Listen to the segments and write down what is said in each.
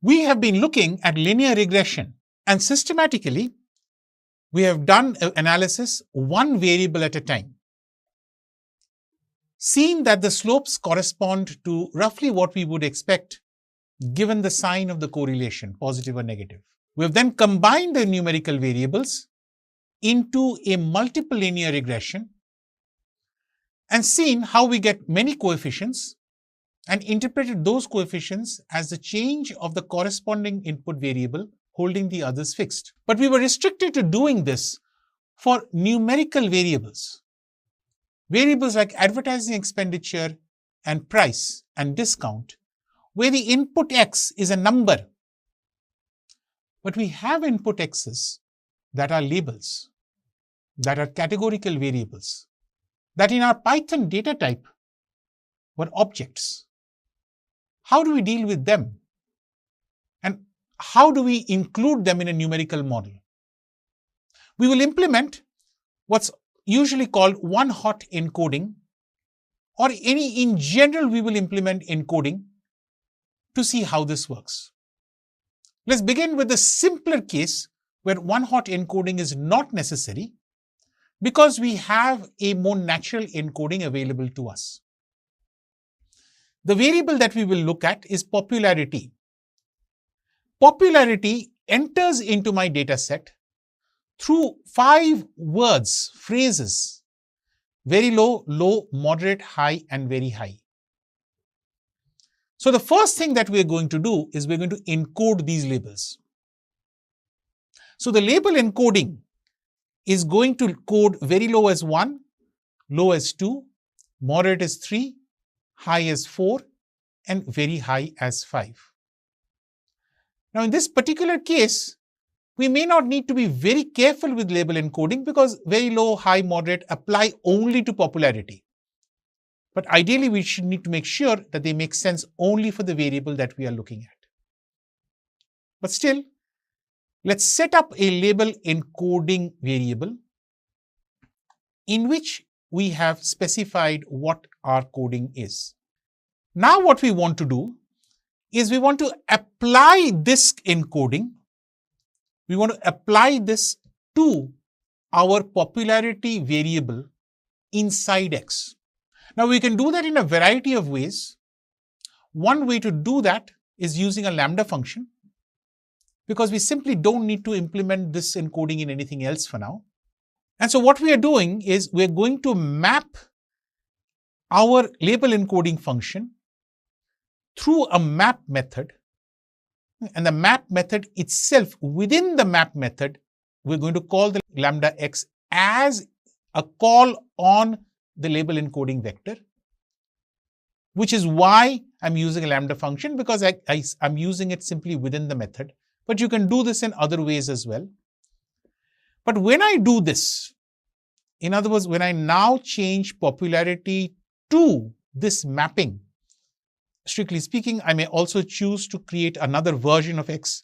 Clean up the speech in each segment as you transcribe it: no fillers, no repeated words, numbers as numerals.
We have been looking at linear regression, and systematically, we have done analysis one variable at a time, seen that the slopes correspond to roughly what we would expect given the sign of the correlation, positive or negative. We have then combined the numerical variables into a multiple linear regression and seen how we get many coefficients and interpreted those coefficients as the change of the corresponding input variable holding the others fixed. But we were restricted to doing this for numerical variables. Variables like advertising expenditure and price and discount, where the input x is a number. But we have input x's that are labels, that are categorical variables, that in our Python data type were objects. How do we deal with them? And how do we include them in a numerical model? We will implement what's usually called one-hot encoding, or in general we will implement encoding to see how this works. Let's begin with the simpler case where one-hot encoding is not necessary because we have a more natural encoding available to us. The variable that we will look at is popularity. Popularity enters into my data set through 5 words, phrases: very low, low, moderate, high, and very high. So the first thing that we are going to do is we're going to encode these labels. So the label encoding is going to code very low as 1, low as 2, moderate as 3, high as 4, and very high as 5. Now in this particular case, we may not need to be very careful with label encoding because very low, high, moderate apply only to popularity. But ideally, we should need to make sure that they make sense only for the variable that we are looking at. But still, let's set up a label encoding variable in which we have specified what our coding is. Now what we want to do is we want to apply this encoding. We want to apply this to our popularity variable inside X. Now we can do that in a variety of ways. One way to do that is using a lambda function, because we simply don't need to implement this encoding in anything else for now. And so what we are doing is we're going to map our label encoding function through a map method. And the map method itself, within the map method, we're going to call the lambda x as a call on the label encoding vector, which is why I'm using a lambda function, because I'm using it simply within the method. But you can do this in other ways as well. But when I do this, in other words, when I now change popularity to this mapping, strictly speaking, I may also choose to create another version of X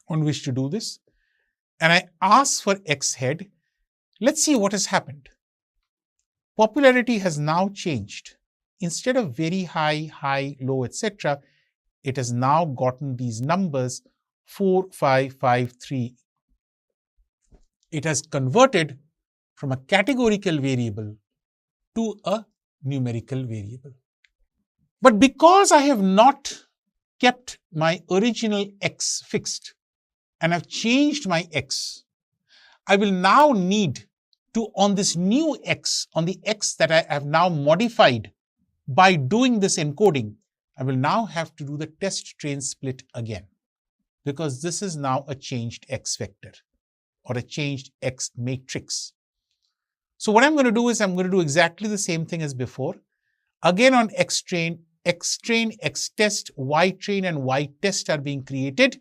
on which to do this. And I ask for X head. Let's see what has happened. Popularity has now changed. Instead of very high, high, low, etc., it has now gotten these numbers 4, 5, 5, 3. It has converted from a categorical variable to a numerical variable. But because I have not kept my original X fixed and have changed my X, I will now need to, on this new X, on the X that I have now modified by doing this encoding, I will now have to do the test train split again, because this is now a changed X vector or a changed X matrix. So what I'm going to do is I'm going to do exactly the same thing as before. Again on X train, X test, Y train and Y test are being created.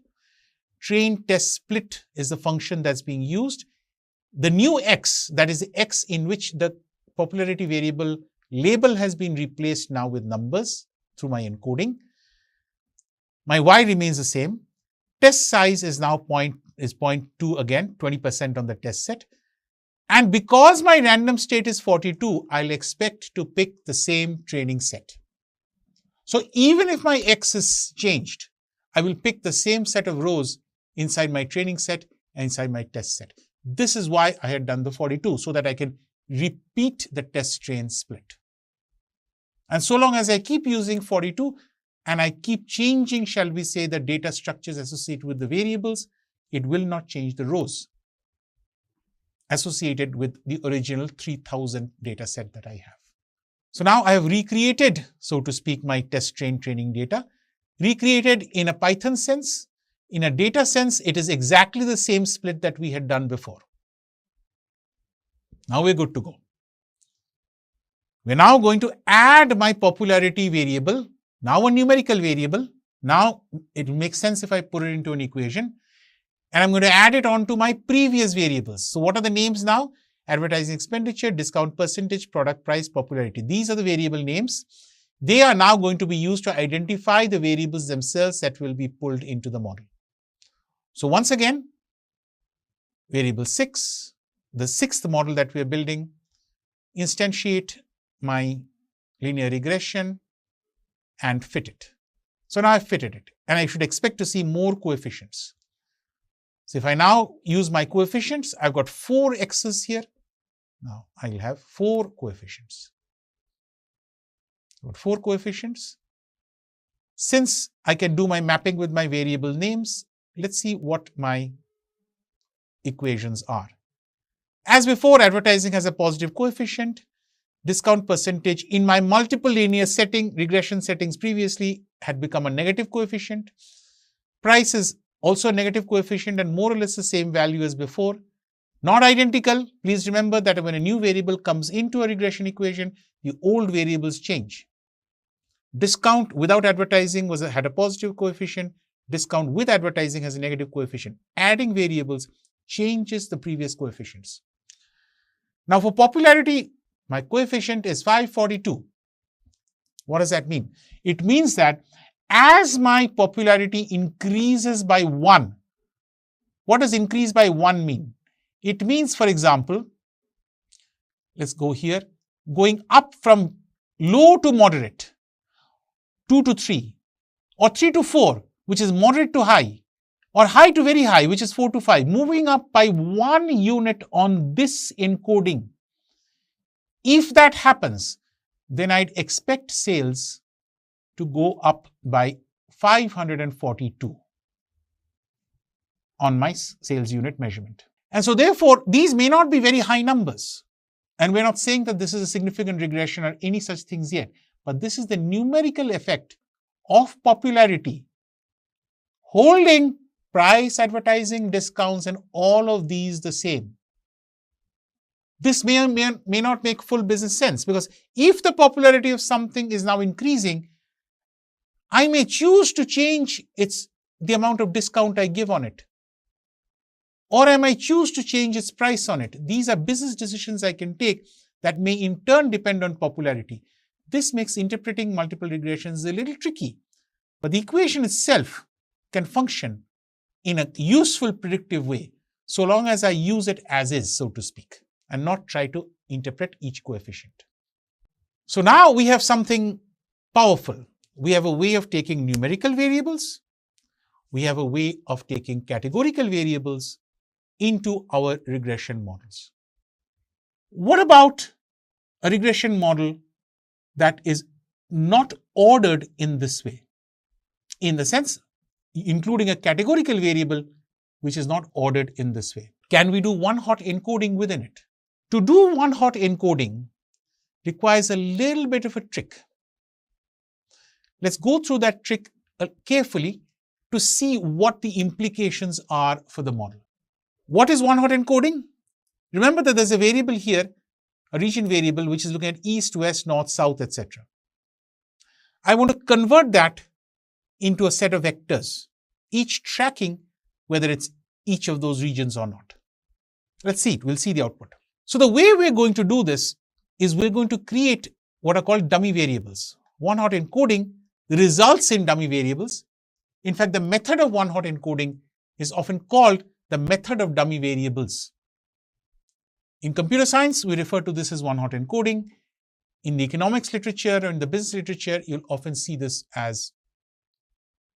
Train test split is the function that's being used. The new X, that is the X in which the popularity variable label has been replaced now with numbers through my encoding. My Y remains the same. Test size is now 0.2 again, 20% on the test set. And because my random state is 42, I'll expect to pick the same training set. So even if my X is changed, I will pick the same set of rows inside my training set and inside my test set. This is why I had done the 42, so that I can repeat the test train split. And so long as I keep using 42 and I keep changing, shall we say, the data structures associated with the variables, it will not change the rows associated with the original 3000 data set that I have. So now I have recreated, so to speak, my test train training data, recreated in a Python sense. In a data sense, it is exactly the same split that we had done before. Now we're good to go. We're now going to add my popularity variable, now a numerical variable. Now it will make sense if I put it into an equation. And I'm going to add it on to my previous variables. So what are the names now? Advertising expenditure, discount percentage, product price, popularity. These are the variable names. They are now going to be used to identify the variables themselves that will be pulled into the model. So once again, variable 6, the sixth model that we are building, instantiate my linear regression and fit it. So now I've fitted it, and I should expect to see more coefficients. So if I now use my coefficients, I've got 4 x's here. Now I'll have 4 coefficients. I've got 4 coefficients. Since I can do my mapping with my variable names, let's see what my equations are. As before, advertising has a positive coefficient. Discount percentage in my multiple linear regression settings previously had become a negative coefficient. Price is also a negative coefficient and more or less the same value as before. Not identical. Please remember that when a new variable comes into a regression equation, the old variables change. Discount without advertising had a positive coefficient. Discount with advertising has a negative coefficient. Adding variables changes the previous coefficients. Now for popularity, my coefficient is 542. What does that mean? It means that as my popularity increases by 1, what does increase by 1 mean? It means, for example, let's go here, going up from low to moderate, 2 to 3, or 3 to 4, which is moderate to high, or high to very high, which is 4 to 5, moving up by 1 unit on this encoding. If that happens, then I'd expect sales to go up by 542 on my sales unit measurement. And so therefore, these may not be very high numbers. And we're not saying that this is a significant regression or any such things yet. But this is the numerical effect of popularity holding price, advertising, discounts, and all of these the same. This may or may not make full business sense, because if the popularity of something is now increasing, I may choose to change the amount of discount I give on it. Or I might choose to change its price on it. These are business decisions I can take that may in turn depend on popularity. This makes interpreting multiple regressions a little tricky, but the equation itself can function in a useful predictive way, so long as I use it as is, so to speak, and not try to interpret each coefficient. So now we have something powerful. We have a way of taking numerical variables. We have a way of taking categorical variables into our regression models. What about a regression model that is not ordered in this way? In the sense, including a categorical variable which is not ordered in this way. Can we do one-hot encoding within it? To do one-hot encoding requires a little bit of a trick. Let's go through that trick carefully to see what the implications are for the model. What is one-hot encoding? Remember that there's a variable here, a region variable, which is looking at east, west, north, south, etc. I want to convert that into a set of vectors, each tracking whether it's each of those regions or not. Let's see it. We'll see the output. So the way we're going to do this is we're going to create what are called dummy variables. One-hot encoding results in dummy variables. In fact, the method of one-hot encoding is often called the method of dummy variables. In computer science, we refer to this as one-hot encoding. In the economics literature or in the business literature, you'll often see this as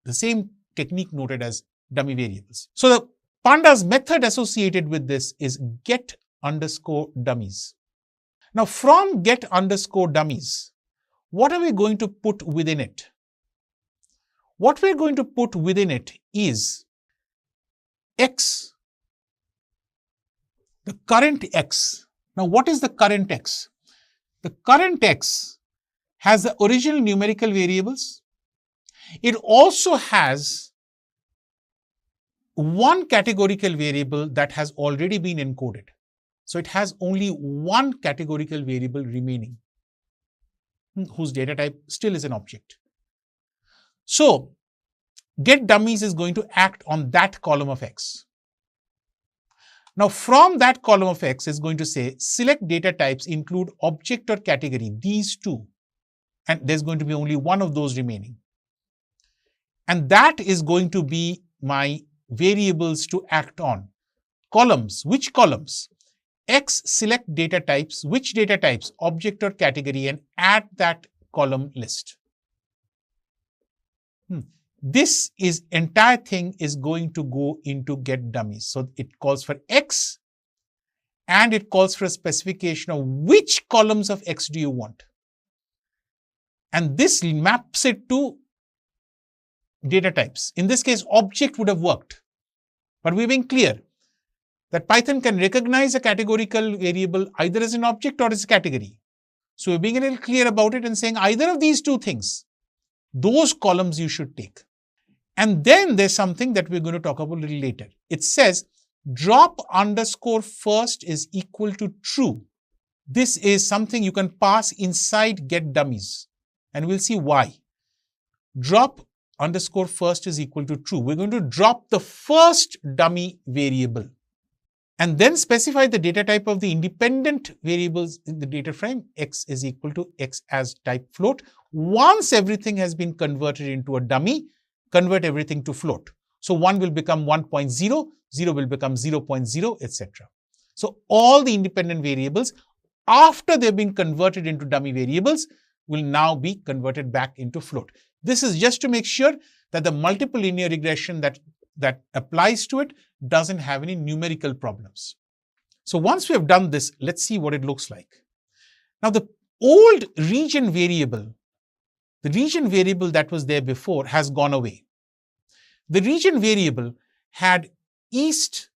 the same technique noted as dummy variables. So the pandas method associated with this is get underscore dummies. Now from get underscore dummies, what are we going to put within it? What we're going to put within it is x, the current x. Now what is the current x? The current x has the original numerical variables. It also has one categorical variable that has already been encoded. So it has only one categorical variable remaining, whose data type still is an object. So get dummies is going to act on that column of x. Now from that column of x is going to say select data types include object or category, these two, and there's going to be only one of those remaining. And that is going to be my variables to act on. Columns, which columns? X select data types, which data types? Object or category, and add that column list. This entire thing is going to go into get dummies. So it calls for x and it calls for a specification of which columns of x do you want. And this maps it to data types. In this case, object would have worked. But we're being clear that Python can recognize a categorical variable either as an object or as a category. So we're being a little clear about it and saying either of these two things, those columns you should take. And then there's something that we're going to talk about a little later. It says drop underscore first is equal to true. This is something you can pass inside get dummies. And we'll see why. Drop underscore first is equal to true. We're going to drop the first dummy variable and then specify the data type of the independent variables in the data frame. X is equal to x as type float. Once everything has been converted into a dummy, convert everything to float. So 1 will become 1.0, 0 will become 0.0, etc. So all the independent variables, after they've been converted into dummy variables, will now be converted back into float. This is just to make sure that the multiple linear regression that applies to it doesn't have any numerical problems. So once we have done this, let's see what it looks like. Now the old region variable, the region variable that was there before has gone away. The region variable had east